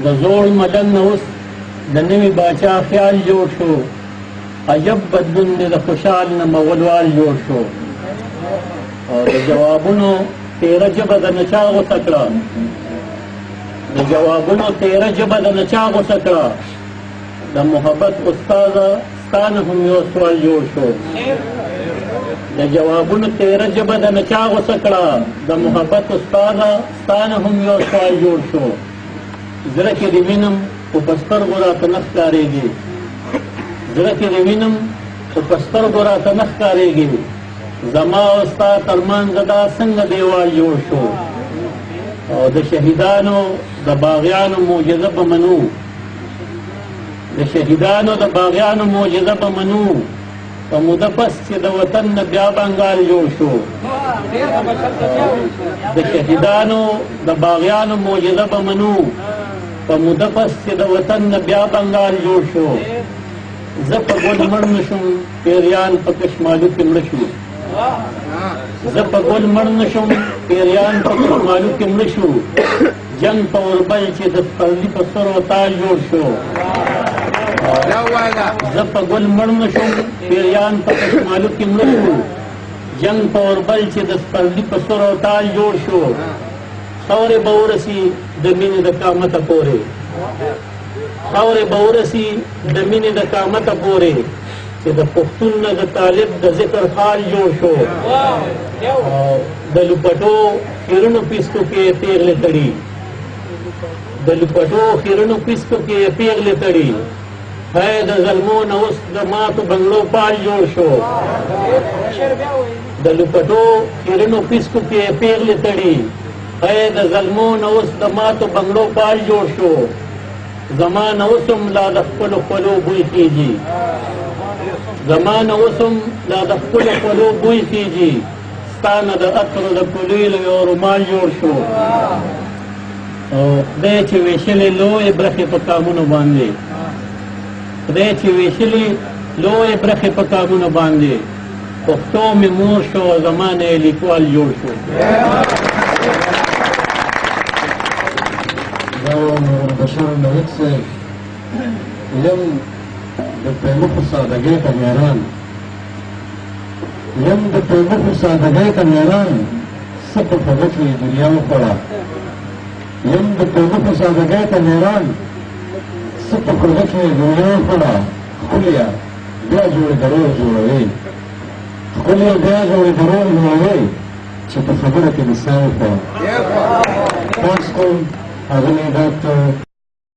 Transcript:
د زوړ ملنګ نه اوس د نوي باچا خیال جوړ شو. عجب بدلون دی د خوشحال نه مغلوال جوړ شو. او د جوابونو تیره ژبه د نه چا غوسه کړه، د جوابونو تیره ژبه د نه چا غوسه کړه. د محبت استاده ستا نه هم یو سوال جوړ شو. د جوابونو تیره ژبه د نه چا غوسه کړه، د محبت استاده ستا نه هم یو سوال جوړ شو. زړه کې دې وینم خو په سترګو راته نه ښکارېږي، زړه کې دې وینم خو په سترګو راته نه ښکارېږي. زما او ستا تر منځ دا څنګه دیوال جوړ شو. او د شهیدانو د باغیانو معجزه به منو، د شهیدانو د باغیانو معجزه به منو. په موده پس چې د وطن نه بیا بنګال جوړ شو. د شهیدانو د باغیانو معجزه به منو. په موده پس چې د وطن نه بیا بنګال جوړ شو. زه په ګل مړ نه شم، پیریان په کشمالو کې مړه شو. زه په ګل مړ نه شم، پیریان په کشمالو کې مړه شو. جنګ په اوربل چې د سپرلي په سر و تاج جوړ شو. زه په ګل مړ نه شم، پیریان په کشمالو کې مړه شو. جنګ په اوربل چې د سپرلي په سر و تاج جوړ شو. خاورې به ورسي د مینې د قامته پورې، خاورې به ورسي د مینې د قامته پورې، چې د پښتون نه د طالب د ذکر خال جوړ شو. د لوپټو خیرونو پیسکو کې پیغلې تړي، د لوپټو خیرونو پیسکو کې پیغلې تړي. هی د ظلمو نه اوس د ماتو بنګلو پال جوړ شو. د لوپټو خیرونو پیسکو کې پیغلې تړي. هی د ظلمو نه اوس د ماتو بنګلو پال جوړ شو. زما نه اوس هم لا د خپلو خولو بوی خیږي، زما نه اوس هم لا د خپلو خولو بوی خیږي. ستا نه د عطرو د کلیلو یو رومال جوړ شو. او خدای چې ویشلې لویې برخې په کامونو باندې، خدای چې ویشلې لویې برخې په کامونو باندې، پښتو مې مور شو، زما نه یې لیکوال جوړ شو. بشار نوید صاحب یم د پرمخو سادګۍ ته میران، یم د پرمخو سادګۍ ته میران، څه په خوږه کې دنیا وخوړه. یم د پرمخو سادګۍ ته میران، څه په خوږه کې دنیا وخوړه. ښکليه بیا جوړې دروغ جوړوي، ښکليه بیا جوړې دروغ جوړوي، چې په خبره کې دې ساه وخوړه. پاس کوم اغلی ډاکټر